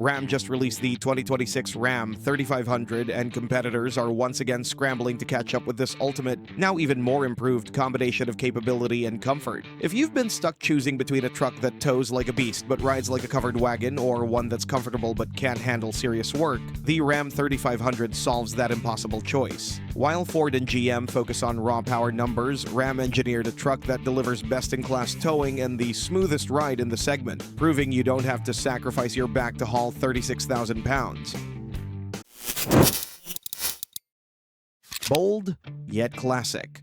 Ram just released the 2026 Ram 3500, and competitors are once again scrambling to catch up with this ultimate, now even more improved combination of capability and comfort. If you've been stuck choosing between a truck that tows like a beast but rides like a covered wagon, or one that's comfortable but can't handle serious work, the Ram 3500 solves that impossible choice. While Ford and GM focus on raw power numbers, Ram engineered a truck that delivers best-in-class towing and the smoothest ride in the segment, proving you don't have to sacrifice your back to haul 36,000 pounds. Bold, yet classic.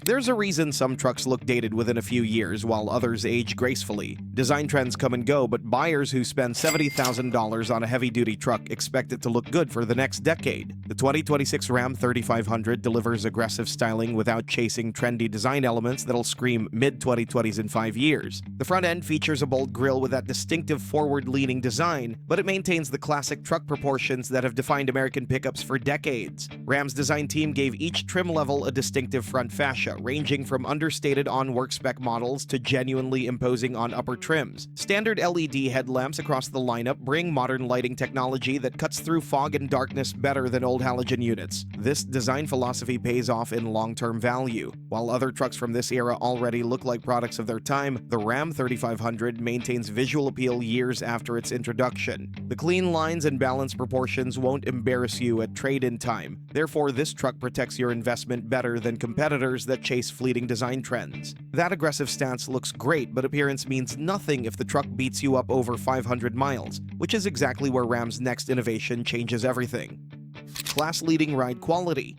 There's a reason some trucks look dated within a few years while others age gracefully. Design trends come and go, but buyers who spend $70,000 on a heavy-duty truck expect it to look good for the next decade. The 2026 Ram 3500 delivers aggressive styling without chasing trendy design elements that'll scream mid-2020s in 5 years. The front end features a bold grille with that distinctive forward-leaning design, but it maintains the classic truck proportions that have defined American pickups for decades. Ram's design team gave each trim level a distinctive front fascia, ranging from understated on-work spec models to genuinely imposing on upper trims. Standard LED headlamps across the lineup bring modern lighting technology that cuts through fog and darkness better than old halogen units. This design philosophy pays off in long-term value. While other trucks from this era already look like products of their time, the Ram 3500 maintains visual appeal years after its introduction. The clean lines and balanced proportions won't embarrass you at trade-in time. Therefore, this truck protects your investment better than competitors that chase fleeting design trends. That aggressive stance looks great, but appearance means nothing if the truck beats you up over 500 miles, which is exactly where Ram's next innovation changes everything. Class-leading ride quality.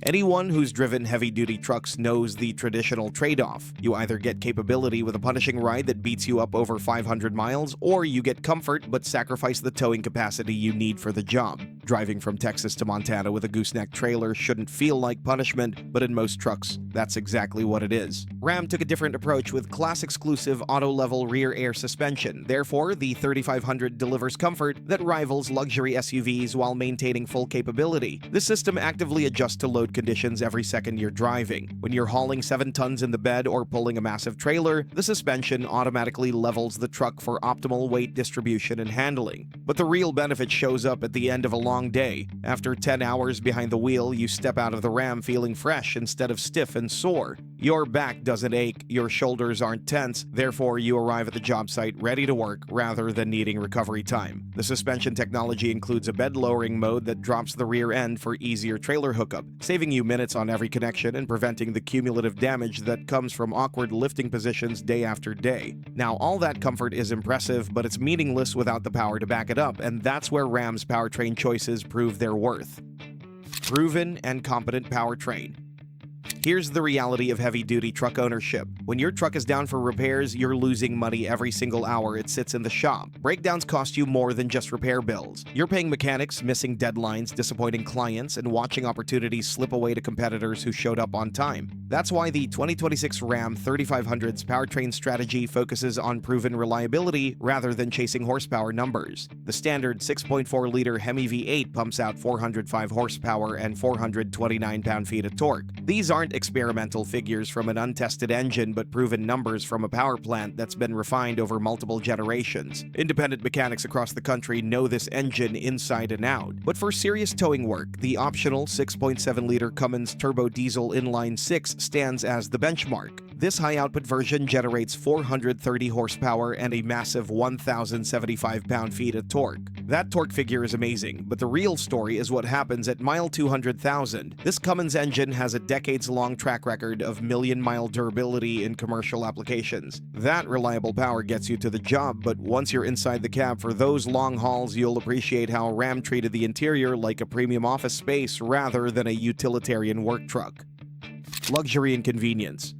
Anyone who's driven heavy-duty trucks knows the traditional trade-off. You either get capability with a punishing ride that beats you up over 500 miles, or you get comfort but sacrifice the towing capacity you need for the job. Driving from Texas to Montana with a gooseneck trailer shouldn't feel like punishment, but in most trucks, that's exactly what it is. Ram took a different approach with class-exclusive auto-level rear air suspension. Therefore, the 3500 delivers comfort that rivals luxury SUVs while maintaining full capability. This system actively adjusts to load conditions every second you're driving. When you're hauling 7 tons in the bed or pulling a massive trailer, the suspension automatically levels the truck for optimal weight distribution and handling. But the real benefit shows up at the end of a long day. After 10 hours behind the wheel, you step out of the Ram feeling fresh instead of stiff and sore. Your back doesn't ache, your shoulders aren't tense, therefore you arrive at the job site ready to work rather than needing recovery time. The suspension technology includes a bed-lowering mode that drops the rear end for easier trailer hookup, saving you minutes on every connection and preventing the cumulative damage that comes from awkward lifting positions day after day. Now, all that comfort is impressive, but it's meaningless without the power to back it up, and that's where Ram's powertrain choices prove their worth. Proven and competent powertrain. Here's the reality of heavy-duty truck ownership. When your truck is down for repairs, you're losing money every single hour it sits in the shop. Breakdowns cost you more than just repair bills. You're paying mechanics, missing deadlines, disappointing clients, and watching opportunities slip away to competitors who showed up on time. That's why the 2026 Ram 3500's powertrain strategy focuses on proven reliability rather than chasing horsepower numbers. The standard 6.4-liter Hemi V8 pumps out 405 horsepower and 429 pound-feet of torque. These aren't experimental figures from an untested engine, but proven numbers from a power plant that's been refined over multiple generations. Independent mechanics across the country know this engine inside and out. But for serious towing work, the optional 6.7-liter Cummins turbo diesel inline 6 stands as the benchmark. This high-output version generates 430 horsepower and a massive 1,075 pound-feet of torque. That torque figure is amazing, but the real story is what happens at mile 200,000. This Cummins engine has a decades-long track record of million-mile durability in commercial applications. That reliable power gets you to the job, but once you're inside the cab for those long hauls, you'll appreciate how Ram treated the interior like a premium office space rather than a utilitarian work truck. Luxury and convenience.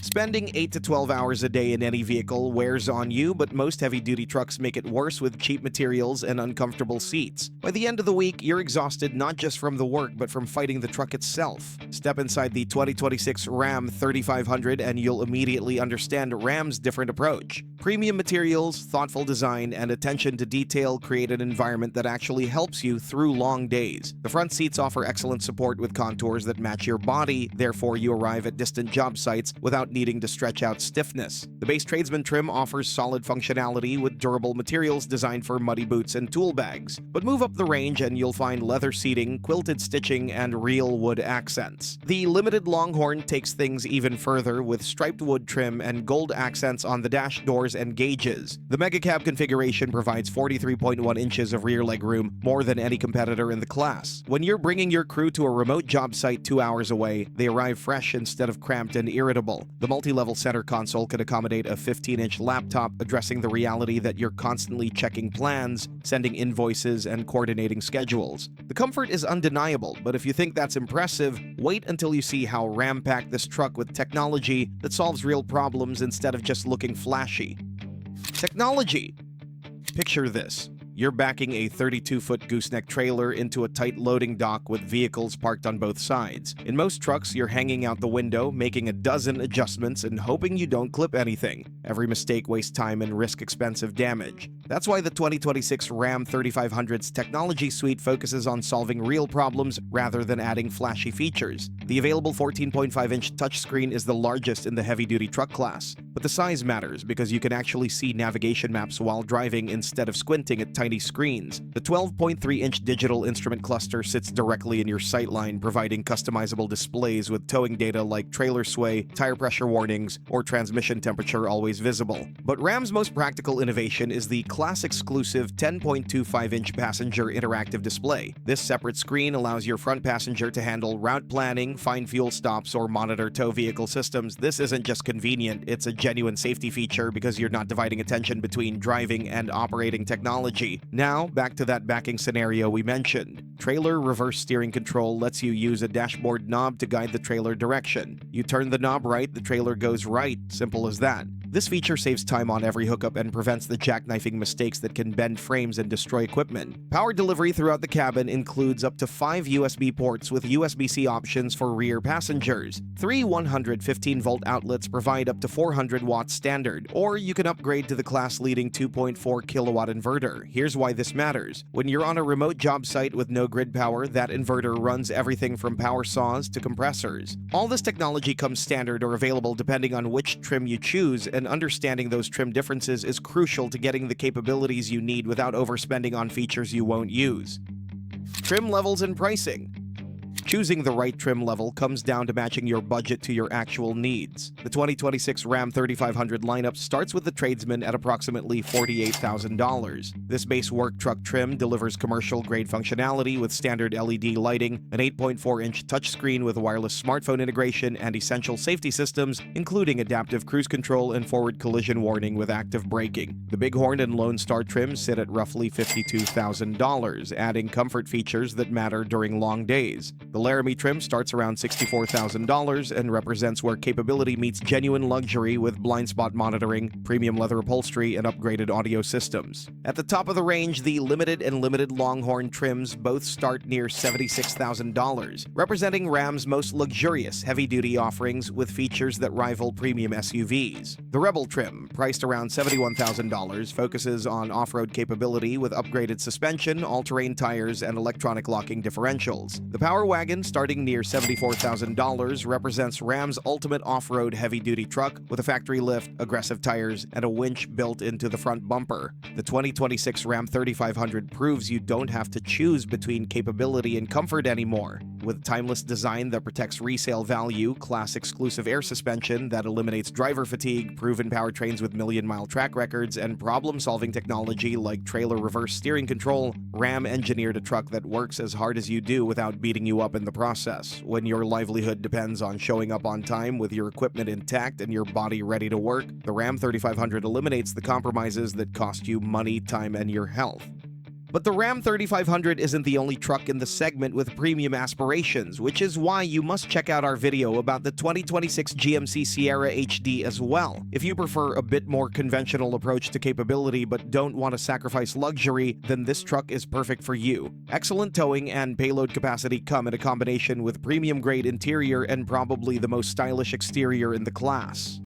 Spending 8 to 12 hours a day in any vehicle wears on you, but most heavy-duty trucks make it worse with cheap materials and uncomfortable seats. By the end of the week, you're exhausted not just from the work, but from fighting the truck itself. Step inside the 2026 Ram 3500 and you'll immediately understand Ram's different approach. Premium materials, thoughtful design, and attention to detail create an environment that actually helps you through long days. The front seats offer excellent support with contours that match your body, therefore you arrive at distant job sites without needing to stretch out stiffness. The base tradesman trim offers solid functionality with durable materials designed for muddy boots and tool bags. But move up the range and you'll find leather seating, quilted stitching, and real wood accents. The limited Longhorn takes things even further with striped wood trim and gold accents on the dash doors and gauges. The Mega Cab configuration provides 43.1 inches of rear legroom, more than any competitor in the class. When you're bringing your crew to a remote job site 2 hours away, they arrive fresh instead of cramped and irritable. The multi-level center console can accommodate a 15-inch laptop, addressing the reality that you're constantly checking plans, sending invoices, and coordinating schedules. The comfort is undeniable, but if you think that's impressive, wait until you see how Ram-packed this truck with technology that solves real problems instead of just looking flashy. Technology! Picture this. You're backing a 32-foot gooseneck trailer into a tight loading dock with vehicles parked on both sides. In most trucks, you're hanging out the window, making a dozen adjustments and hoping you don't clip anything. Every mistake wastes time and risks expensive damage. That's why the 2026 Ram 3500's technology suite focuses on solving real problems rather than adding flashy features. The available 14.5-inch touchscreen is the largest in the heavy-duty truck class. But the size matters because you can actually see navigation maps while driving instead of squinting at tiny screens. The 12.3-inch digital instrument cluster sits directly in your sightline, providing customizable displays with towing data like trailer sway, tire pressure warnings, or transmission temperature always visible. But Ram's most practical innovation is the class-exclusive 10.25-inch passenger interactive display. This separate screen allows your front passenger to handle route planning, find fuel stops, or monitor tow vehicle systems. This isn't just convenient, it's a genuine safety feature because you're not dividing attention between driving and operating technology. Now, back to that backing scenario we mentioned. Trailer reverse steering control lets you use a dashboard knob to guide the trailer direction. You turn the knob right, the trailer goes right. Simple as that. This feature saves time on every hookup and prevents the jackknifing mistakes that can bend frames and destroy equipment. Power delivery throughout the cabin includes up to 5 USB ports with USB-C options for rear passengers. 3 115-volt outlets provide up to 400 watts standard, or you can upgrade to the class-leading 2.4 kilowatt inverter. Here's why this matters. When you're on a remote job site with no grid power, that inverter runs everything from power saws to compressors. All this technology comes standard or available depending on which trim you choose, and understanding those trim differences is crucial to getting the capabilities you need without overspending on features you won't use. Trim levels and pricing. Choosing the right trim level comes down to matching your budget to your actual needs. The 2026 Ram 3500 lineup starts with the tradesman at approximately $48,000. This base work truck trim delivers commercial-grade functionality with standard LED lighting, an 8.4-inch touchscreen with wireless smartphone integration, and essential safety systems, including adaptive cruise control and forward collision warning with active braking. The Bighorn and Lone Star trims sit at roughly $52,000, adding comfort features that matter during long days. The Laramie trim starts around $64,000 and represents where capability meets genuine luxury with blind spot monitoring, premium leather upholstery, and upgraded audio systems. At the top of the range, the Limited and Limited Longhorn trims both start near $76,000, representing Ram's most luxurious heavy-duty offerings with features that rival premium SUVs. The Rebel trim, priced around $71,000, focuses on off-road capability with upgraded suspension, all-terrain tires, and electronic locking differentials. The Power Wagon, starting near $74,000, represents Ram's ultimate off-road heavy-duty truck with a factory lift, aggressive tires, and a winch built into the front bumper. The 2026 Ram 3500 proves you don't have to choose between capability and comfort anymore. With timeless design that protects resale value, class-exclusive air suspension that eliminates driver fatigue, proven powertrains with million-mile track records, and problem-solving technology like trailer reverse steering control, Ram engineered a truck that works as hard as you do without beating you up in the process. When your livelihood depends on showing up on time with your equipment intact and your body ready to work, the Ram 3500 eliminates the compromises that cost you money, time, and your health. But the Ram 3500 isn't the only truck in the segment with premium aspirations, which is why you must check out our video about the 2026 GMC Sierra HD as well. If you prefer a bit more conventional approach to capability but don't want to sacrifice luxury, then this truck is perfect for you. Excellent towing and payload capacity come in a combination with premium-grade interior and probably the most stylish exterior in the class.